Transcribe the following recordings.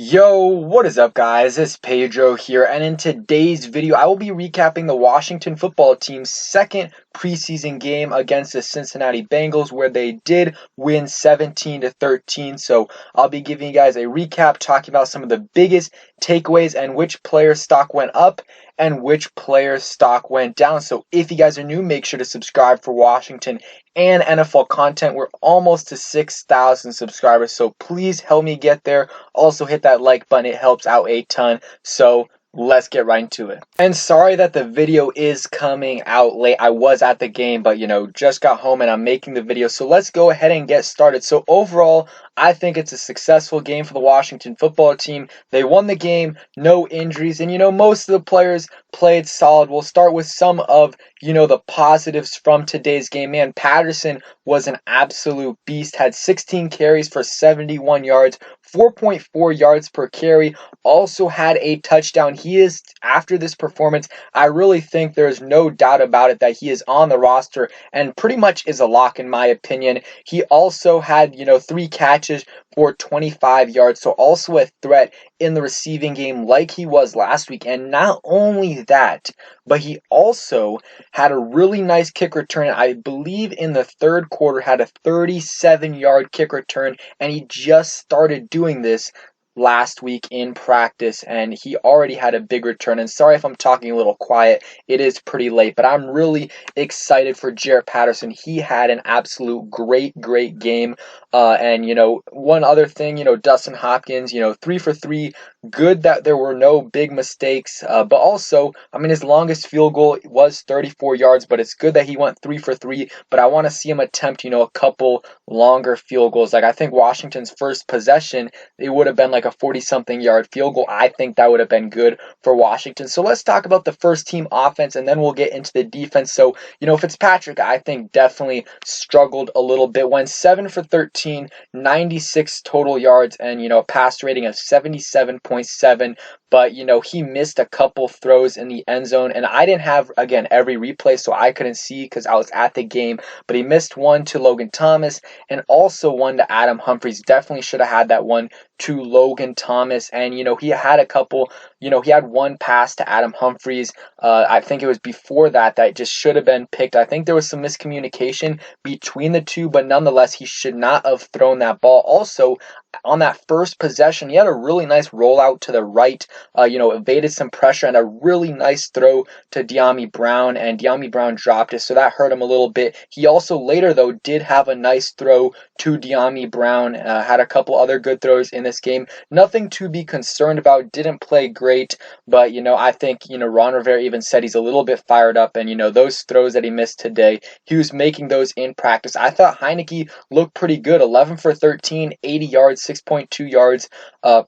Yo, what is up guys? It's Pedro here, and in today's video I will be recapping the Washington football team's second preseason game against the Cincinnati Bengals, where they did win 17-13. So I'll be giving you guys a recap, talking about some of the biggest takeaways and which player stock went up and which player stock went down. So if you guys are new, make sure to subscribe for Washington and NFL content. We're almost to 6,000 subscribers, so please help me get there. Also hit that like button, it helps out a ton. So let's get right into it. And sorry that the video is coming out late. I was at the game, but just got home and I'm making the video. So let's go ahead and get started. So overall, I think it's a successful game for the Washington football team. They won the game, no injuries, and most of the players played solid. We'll start with some of the positives from today's game. Man, Patterson was an absolute beast, had 16 carries for 71 yards, 4.4 yards per carry, also had a touchdown. He is, after this performance, I really think there's no doubt about it that he is on the roster and pretty much is a lock in my opinion. He also had, 3 catches for 25 yards, so also a threat in the receiving game like he was last week. And not only that, but he also had a really nice kick return. I believe in the third quarter had a 37-yard kick return, and he just started doing this last week in practice, and he already had a big return. And sorry if I'm talking a little quiet, it is pretty late, but I'm really excited for Jaret Patterson. He had an absolute great game. And one other thing, Dustin Hopkins, 3 for 3. Good that there were no big mistakes, but also, his longest field goal was 34 yards, but it's good that he went 3 for 3. But I want to see him attempt, a couple longer field goals. Like, I think Washington's first possession, it would have been like a 40-something yard field goal. I think that would have been good for Washington. So let's talk about the first team offense, and then we'll get into the defense. So, Fitzpatrick, I think, definitely struggled a little bit. Went 7 for 13, 96 total yards, and, a pass rating of 77.7. But, he missed a couple throws in the end zone, and I didn't have, again, every replay, so I couldn't see because I was at the game. But he missed one to Logan Thomas and also one to Adam Humphries. Definitely should have had that one to Logan Thomas. And, he had a couple, he had one pass to Adam Humphries. I think it was before that just should have been picked. I think there was some miscommunication between the two, but nonetheless, he should not have thrown that ball. Also, on that first possession, he had a really nice rollout to the right, evaded some pressure, and a really nice throw to Dyami Brown, and Dyami Brown dropped it, so that hurt him a little bit. He also later, though, did have a nice throw to Dyami Brown, had a couple other good throws in this game. Nothing to be concerned about, didn't play great, but, I think, Ron Rivera even said he's a little bit fired up, and, those throws that he missed today, he was making those in practice. I thought Heineke looked pretty good, 11 for 13, 80 yards, 6.2 yards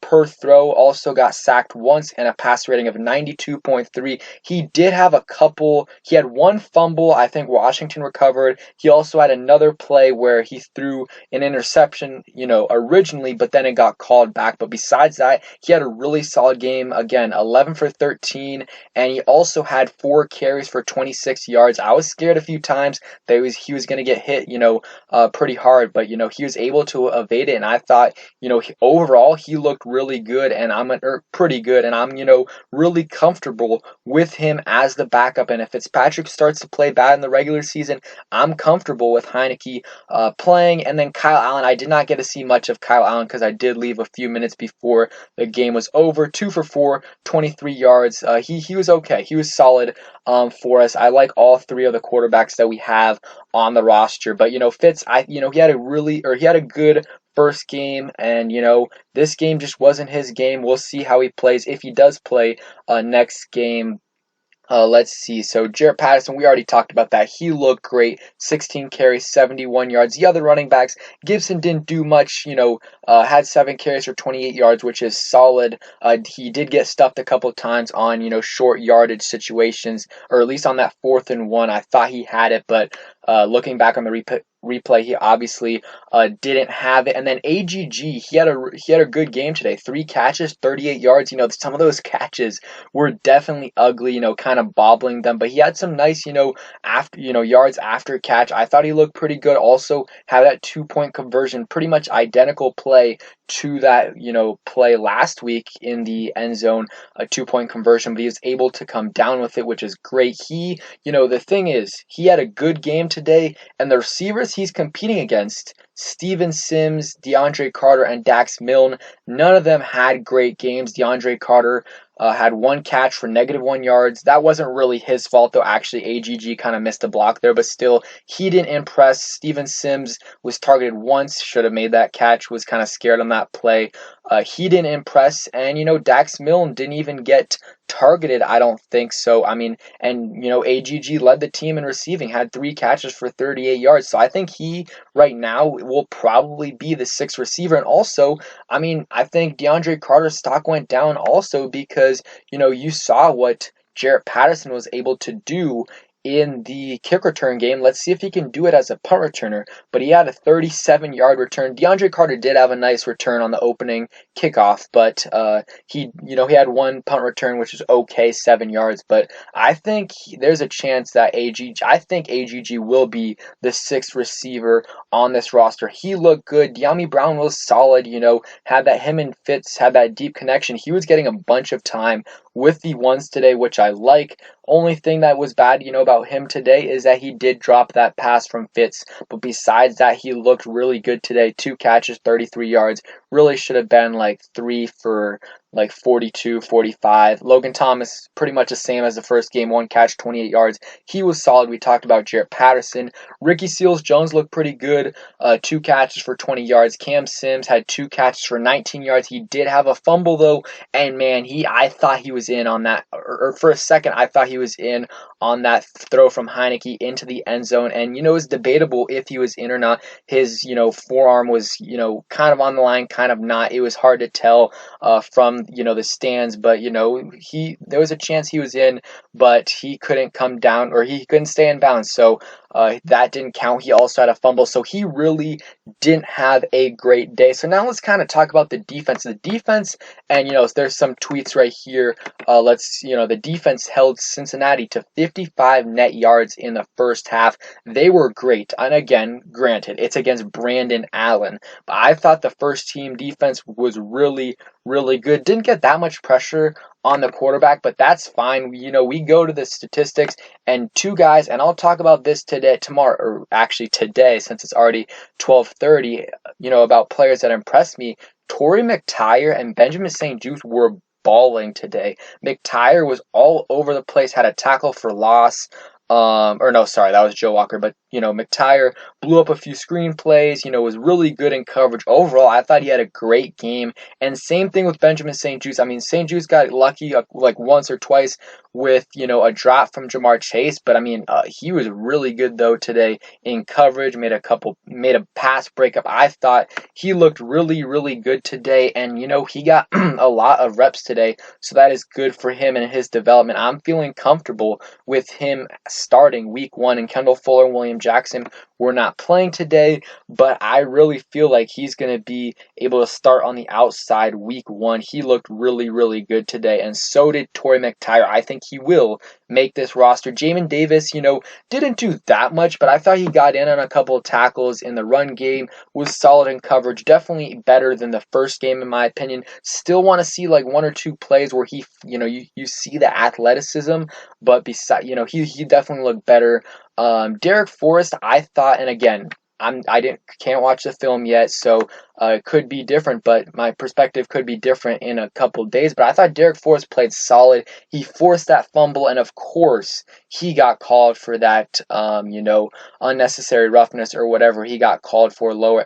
per throw. Also got sacked once and a pass rating of 92.3. He did have he had one fumble I think Washington recovered. He also had another play where he threw an interception, originally, but then it got called back. But besides that, he had a really solid game. Again, 11 for 13, and he also had 4 carries for 26 yards. I was scared a few times that he was going to get hit, pretty hard, but he was able to evade it, and I thought, overall he looked really good, and pretty good, and I'm really comfortable with him as the backup. And if Fitzpatrick starts to play bad in the regular season, I'm comfortable with Heineke playing. And then Kyle Allen, I did not get to see much of Kyle Allen because I did leave a few minutes before the game was over. 2 for 4, 23 yards. He was okay. He was solid for us. I like all 3 of the quarterbacks that we have on the roster, but Fitz, he had a good first game, and this game just wasn't his game. We'll see how he plays if he does play next game. Let's see. So Jaret Patterson, we already talked about that. He looked great. 16 carries, 71 yards. The other running backs, Gibson didn't do much. Had 7 carries for 28 yards, which is solid. He did get stuffed a couple times on short yardage situations, or at least on that 4th and 1. I thought he had it, but looking back on the replay, he obviously didn't have it. And then AGG, he had a good game today. 3 catches, 38 yards. Some of those catches were definitely ugly, kind of bobbling them, but he had some nice, after, yards after catch. I thought he looked pretty good. Also had that 2-point conversion, pretty much identical play to that, play last week in the end zone, a 2-point conversion, but he was able to come down with it, which is great. The thing is, he had a good game today, and the receivers he's competing against, Steven Sims, DeAndre Carter, and Dax Milne, none of them had great games. DeAndre Carter had 1 catch for -1 yards. That wasn't really his fault, though. Actually, AGG kind of missed a block there, but still, he didn't impress. Steven Sims was targeted once, should have made that catch, was kind of scared on that play. He didn't impress, and, Dax Milne didn't even get targeted, I don't think so. And, AGG led the team in receiving, had 3 catches for 38 yards. So I think he, right now, will probably be the 6th receiver. And also, I think DeAndre Carter's stock went down also because, you saw what Jaret Patterson was able to do in the kick return game. Let's see if he can do it as a punt returner. But he had a 37-yard return. DeAndre Carter did have a nice return on the opening kickoff, but he had 1 punt return, which is okay, 7 yards. But I think there's a chance that AGG will be the 6th receiver on this roster. He looked good. De'Ami Brown was solid. Him and Fitz had that deep connection. He was getting a bunch of time with the ones today, which I like. Only thing that was bad, about him today is that he did drop that pass from Fitz. But besides that, he looked really good today. 2 catches, 33 yards. Really should have been like 3 for 42, 45. Logan Thomas, pretty much the same as the first game. 1 catch, 28 yards. He was solid. We talked about Jaret Patterson. Ricky Seals-Jones looked pretty good. 2 catches for 20 yards. Cam Sims had 2 catches for 19 yards. He did have a fumble though, and man, I thought he was in on that, or for a second I thought he was in on that throw from Heineke into the end zone, and it's debatable if he was in or not. His forearm was kind of on the line, kind of not. It was hard to tell from the stands, but there was a chance he was in, but he couldn't come down, or he couldn't stay in bounds, so that didn't count. He also had a fumble, so he really didn't have a great day. So now let's kind of talk about the defense. The defense, and there's some tweets right here. The defense held Cincinnati to 55 net yards in the first half. They were great, and again, granted, it's against Brandon Allen, but I thought the first team defense was really, really good. Didn't get that much pressure on the quarterback, but that's fine. We go to the statistics, and 2 guys, and I'll talk about this tomorrow, or actually today, since it's already 12:30, about players that impressed me. Torrey McTyer and Benjamin St. Juste were balling today. McTyer was all over the place, had a tackle for loss. Or no, sorry, that was Joe Walker. But, McTyer blew up a few screenplays, was really good in coverage. Overall, I thought he had a great game. And same thing with Benjamin St. Juste. St. Juste got lucky like once or twice with, a drop from Jamar Chase. But, he was really good, though, today in coverage. Made a pass breakup. I thought he looked really, really good today. And, he got a lot of reps today. So that is good for him and his development. I'm feeling comfortable with him starting week 1, and Kendall Fuller and William Jackson were not playing today, but I really feel like he's going to be able to start on the outside week 1. He looked really, really good today, and so did Torrey McTyer. I think he will make this roster. Jamin Davis, didn't do that much, but I thought he got in on a couple of tackles in the run game, was solid in coverage, definitely better than the first game in my opinion. Still want to see like 1 or 2 plays where he, you see the athleticism, but besides, he definitely looked better. Derek Forrest, I thought, and again, can't watch the film yet, so it could be different, but my perspective could be different in a couple days. But I thought Derek Forrest played solid. He forced that fumble, and of course, he got called for that, unnecessary roughness or whatever he got called for, lower,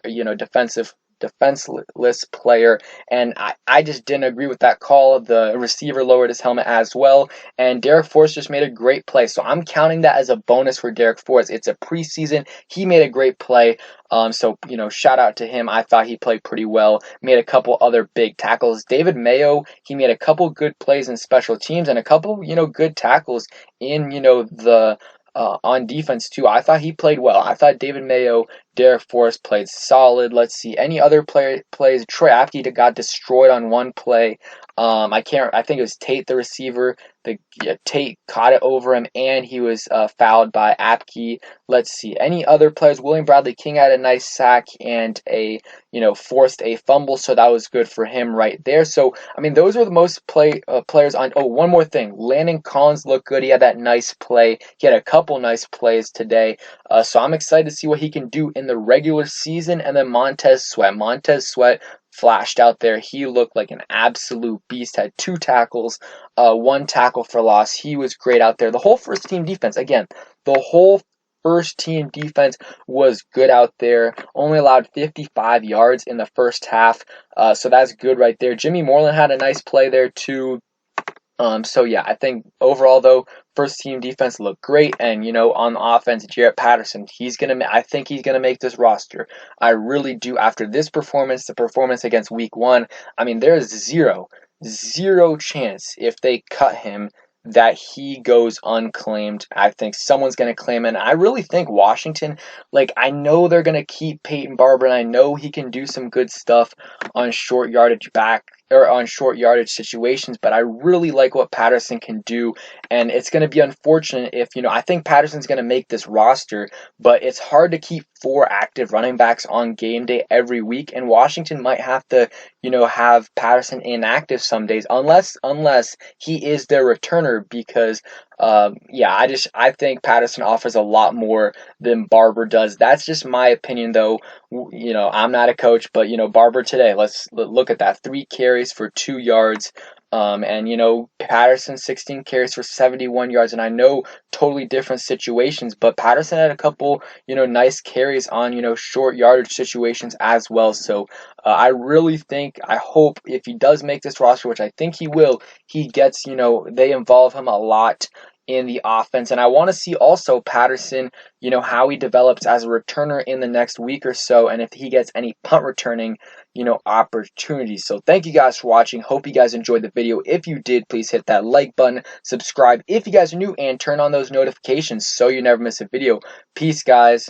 defenseless player, and I just didn't agree with that call. The receiver lowered his helmet as well, and Derek Forrest just made a great play, so I'm counting that as a bonus for Derek Forrest. It's a preseason. He made a great play, so shout out to him. I thought he played pretty well, made a couple other big tackles. David Mayo, he made a couple good plays in special teams and a couple good tackles in the on defense too. I thought he played well. I thought David Mayo, Derek Forrest played solid. Let's see any other plays. Troy Apke got destroyed on one play. I think it was Tate, the receiver. Tate caught it over him, and he was fouled by Apke. Let's see any other players. William Bradley King had a nice sack and forced a fumble, so that was good for him right there. So I mean, those are the most players on. Oh, one more thing. Landon Collins looked good. He had that nice play. He had a couple nice plays today. So I'm excited to see what he can do in the regular season. And then Montez Sweat flashed out there. He looked like an absolute beast. Had 2 tackles, 1 tackle for loss. He was great out there. The whole first team defense, again, the whole first team defense was good out there. Only allowed 55 yards in the first half. So that's good right there. Jimmy Moreland had a nice play there too. So yeah, I think overall though, first team defense looked great, and on offense, Jaret Patterson, I think he's gonna make this roster. I really do. After this performance, the performance against Week 1, I mean, there's zero chance if they cut him that he goes unclaimed. I think someone's going to claim him. And I really think Washington, I know they're going to keep Peyton Barber, and I know he can do some good stuff on short yardage situations, but I really like what Patterson can do, and it's going to be unfortunate if, I think Patterson's going to make this roster, but it's hard to keep 4 active running backs on game day every week, and Washington might have to, have Patterson inactive some days, unless he is their returner, because I think Patterson offers a lot more than Barber does. That's just my opinion, though. I'm not a coach, but Barber today, let's look at that. 3 carries for 2 yards. And Patterson 16 carries for 71 yards, and I know totally different situations, but Patterson had a couple nice carries on short yardage situations as well. So I really think, I hope if he does make this roster, which I think he will, he gets they involve him a lot in the offense. And I want to see also Patterson, how he develops as a returner in the next week or so, and if he gets any punt returning, opportunities. So thank you guys for watching. Hope you guys enjoyed the video. If you did, please hit that like button, subscribe if you guys are new, and turn on those notifications so you never miss a video. Peace, guys.